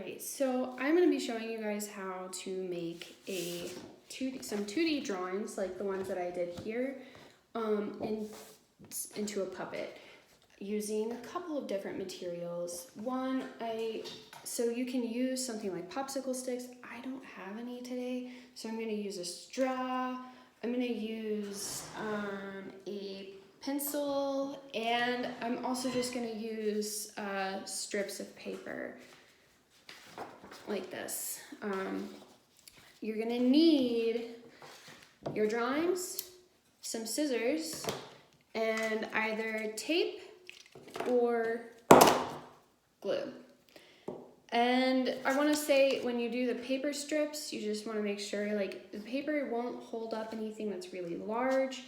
Alright, so I'm going to be showing you guys how to make some 2D drawings like the ones that I did here into a puppet using a couple of different materials. So you can use something like popsicle sticks. I don't have any today, so I'm going to use a straw. I'm going to use a pencil, and I'm also just going to use strips of paper like this. You're going to need your drawings, some scissors, and either tape or glue. And I want to say, when you do the paper strips, you just want to make sure like the paper won't hold up anything that's really large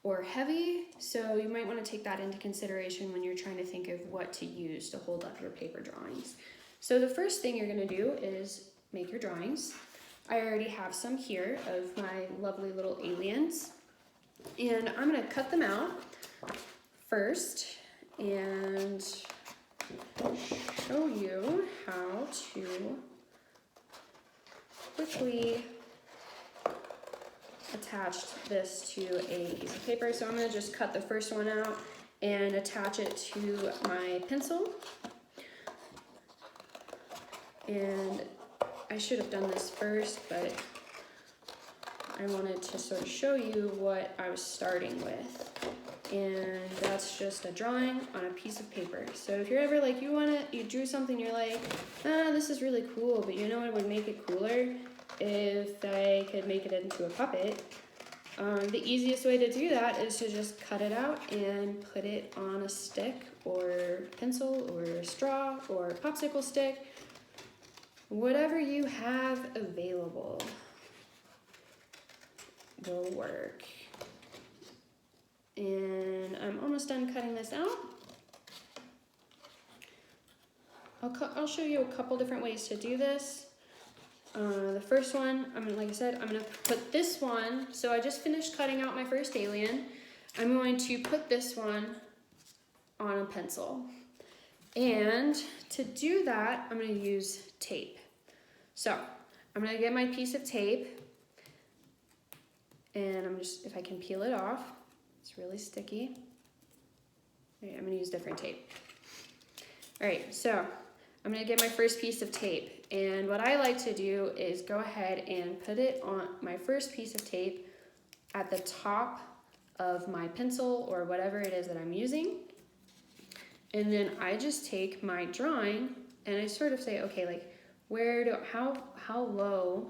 or heavy, so you might want to take that into consideration when you're trying to think of what to use to hold up your paper drawings. So the first thing you're going to do is make your drawings. I already have some here of my lovely little aliens, and I'm going to cut them out first and show you how to quickly attach this to a piece of paper. So I'm going to just cut the first one out and attach it to my pencil. And I should have done this first, but I wanted to sort of show you what I was starting with. And that's just a drawing on a piece of paper. So if you're ever like, you drew something, you're like, this is really cool, but you know what would make it cooler? If I could make it into a puppet. The easiest way to do that is to just cut it out and put it on a stick or pencil or a straw or a popsicle stick. Whatever you have available will work. And I'm almost done cutting this out. I'll show you a couple different ways to do this. The first one, like I said, I'm gonna put this one, so I just finished cutting out my first alien. I'm going to put this one on a pencil. And to do that, I'm gonna use tape. So I'm gonna get my piece of tape, and if I can peel it off, it's really sticky. Okay, I'm gonna use different tape. All right, so I'm gonna get my first piece of tape, and what I like to do is go ahead and put it on my first piece of tape at the top of my pencil or whatever it is that I'm using. And then I just take my drawing and I sort of say, okay, like how low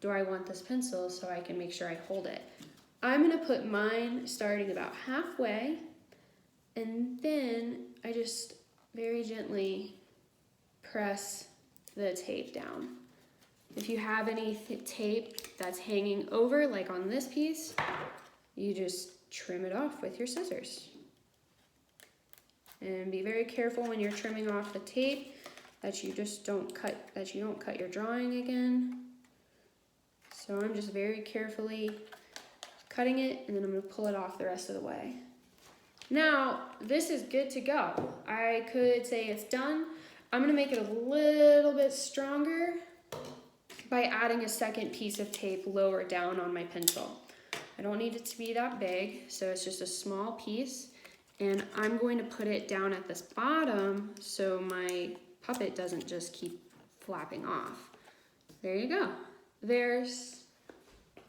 do I want this pencil so I can make sure I hold it? I'm gonna put mine starting about halfway, and then I just very gently press the tape down. If you have any tape that's hanging over, like on this piece, you just trim it off with your scissors. And be very careful when you're trimming off the tape that you don't cut your drawing again. So I'm just very carefully cutting it, and then I'm gonna pull it off the rest of the way. Now, this is good to go. I could say it's done. I'm gonna make it a little bit stronger by adding a second piece of tape lower down on my pencil. I don't need it to be that big, so it's just a small piece, and I'm going to put it down at this bottom so my puppet doesn't just keep flapping off. There you go. There's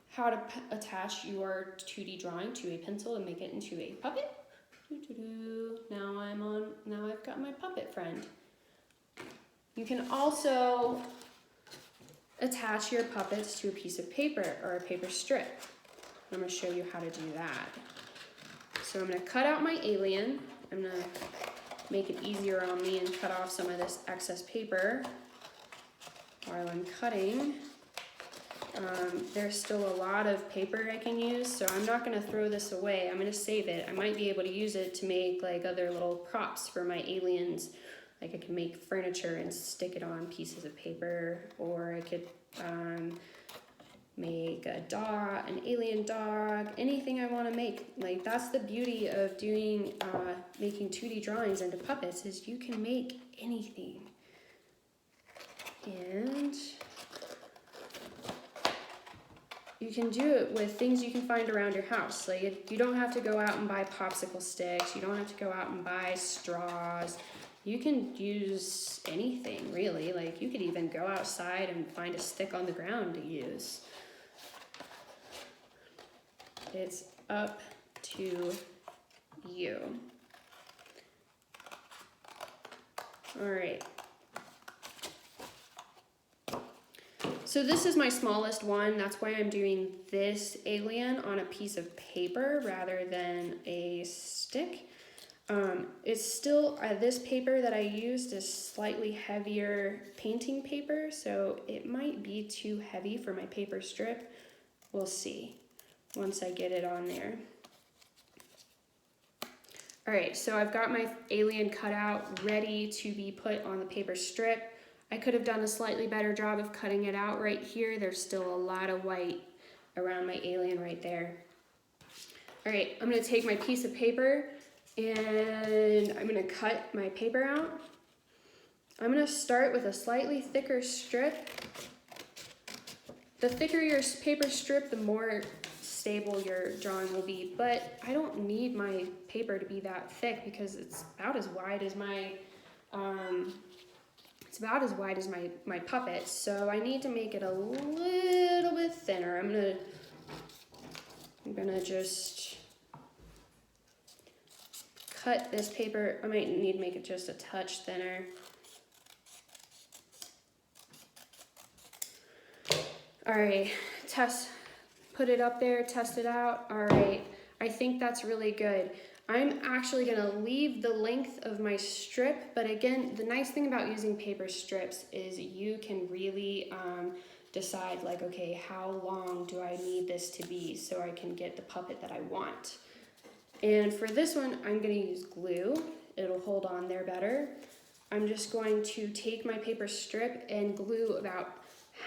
how to attach your 2D drawing to a pencil and make it into a puppet. Now I've got my puppet friend. You can also attach your puppets to a piece of paper or a paper strip. I'm going to show you how to do that. So I'm going to cut out my alien. I'm going to make it easier on me and cut off some of this excess paper while I'm cutting. There's still a lot of paper I can use, so I'm not going to throw this away. I'm going to save it. I might be able to use it to make like other little props for my aliens. Like I can make furniture and stick it on pieces of paper, or I could make a dog, an alien dog, anything I want to make. Like that's the beauty of doing making 2D drawings into puppets, is you can make anything. And can do it with things you can find around your house. Like you don't have to go out and buy popsicle sticks. You don't have to go out and buy straws. You can use anything really. Like you could even go outside and find a stick on the ground to use. It's up to you. All right. So this is my smallest one. That's why I'm doing this alien on a piece of paper rather than a stick. It's still, this paper that I used is slightly heavier painting paper, so it might be too heavy for my paper strip. We'll see once I get it on there. All right, so I've got my alien cut out, ready to be put on the paper strip. I could have done a slightly better job of cutting it out right here. There's still a lot of white around my alien right there. All right, I'm gonna take my piece of paper and I'm gonna cut my paper out. I'm gonna start with a slightly thicker strip. The thicker your paper strip, the more stable your drawing will be, but I don't need my paper to be that thick because it's about as wide as my my puppet, so I need to make it a little bit thinner. I'm gonna just cut this paper. I might need to make it just a touch thinner. All right, put it up there, test it out. All right, I think that's really good. I'm actually gonna leave the length of my strip, but again, the nice thing about using paper strips is you can really decide like, okay, how long do I need this to be so I can get the puppet that I want. And for this one, I'm gonna use glue. It'll hold on there better. I'm just going to take my paper strip and glue about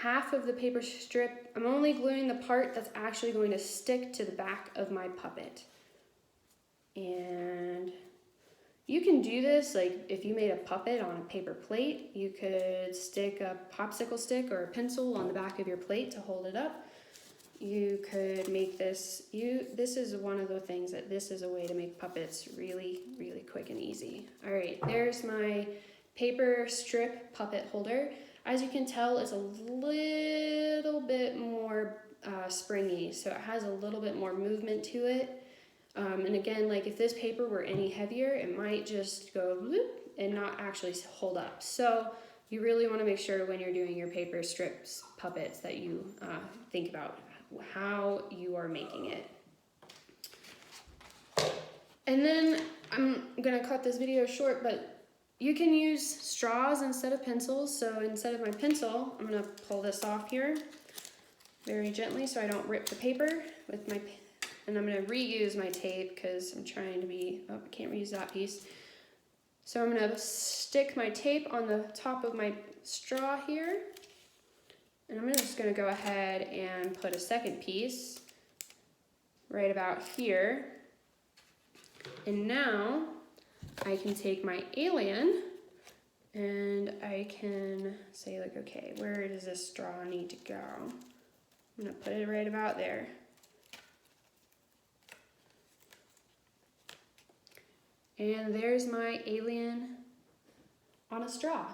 half of the paper strip. I'm only gluing the part that's actually going to stick to the back of my puppet. And you can do this, like if you made a puppet on a paper plate, you could stick a popsicle stick or a pencil on the back of your plate to hold it up. You could make this, this is one of the things that this is a way to make puppets really, really quick and easy. All right, there's my paper strip puppet holder. As you can tell, it's a little bit more springy, so it has a little bit more movement to it. And again, like if this paper were any heavier, it might just go bloop and not actually hold up. So you really want to make sure when you're doing your paper strips puppets that you think about how you are making it. And then I'm gonna cut this video short, but you can use straws instead of pencils. So instead of my pencil, I'm gonna pull this off here very gently so I don't rip the paper with my, and I'm gonna reuse my tape because I'm trying to be, oh, I can't reuse that piece. So I'm gonna stick my tape on the top of my straw here. And I'm just gonna go ahead and put a second piece right about here. And now I can take my alien and I can say like, okay, where does this straw need to go? I'm gonna put it right about there. And there's my alien on a straw.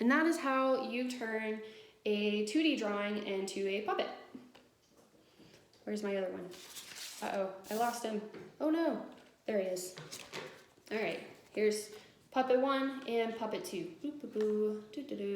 And that is how you turn a 2D drawing into a puppet. Where's my other one? Uh-oh, I lost him. Oh no, there he is. All right, here's puppet 1 and puppet 2. Boo, boo, boo, doo, doo, doo.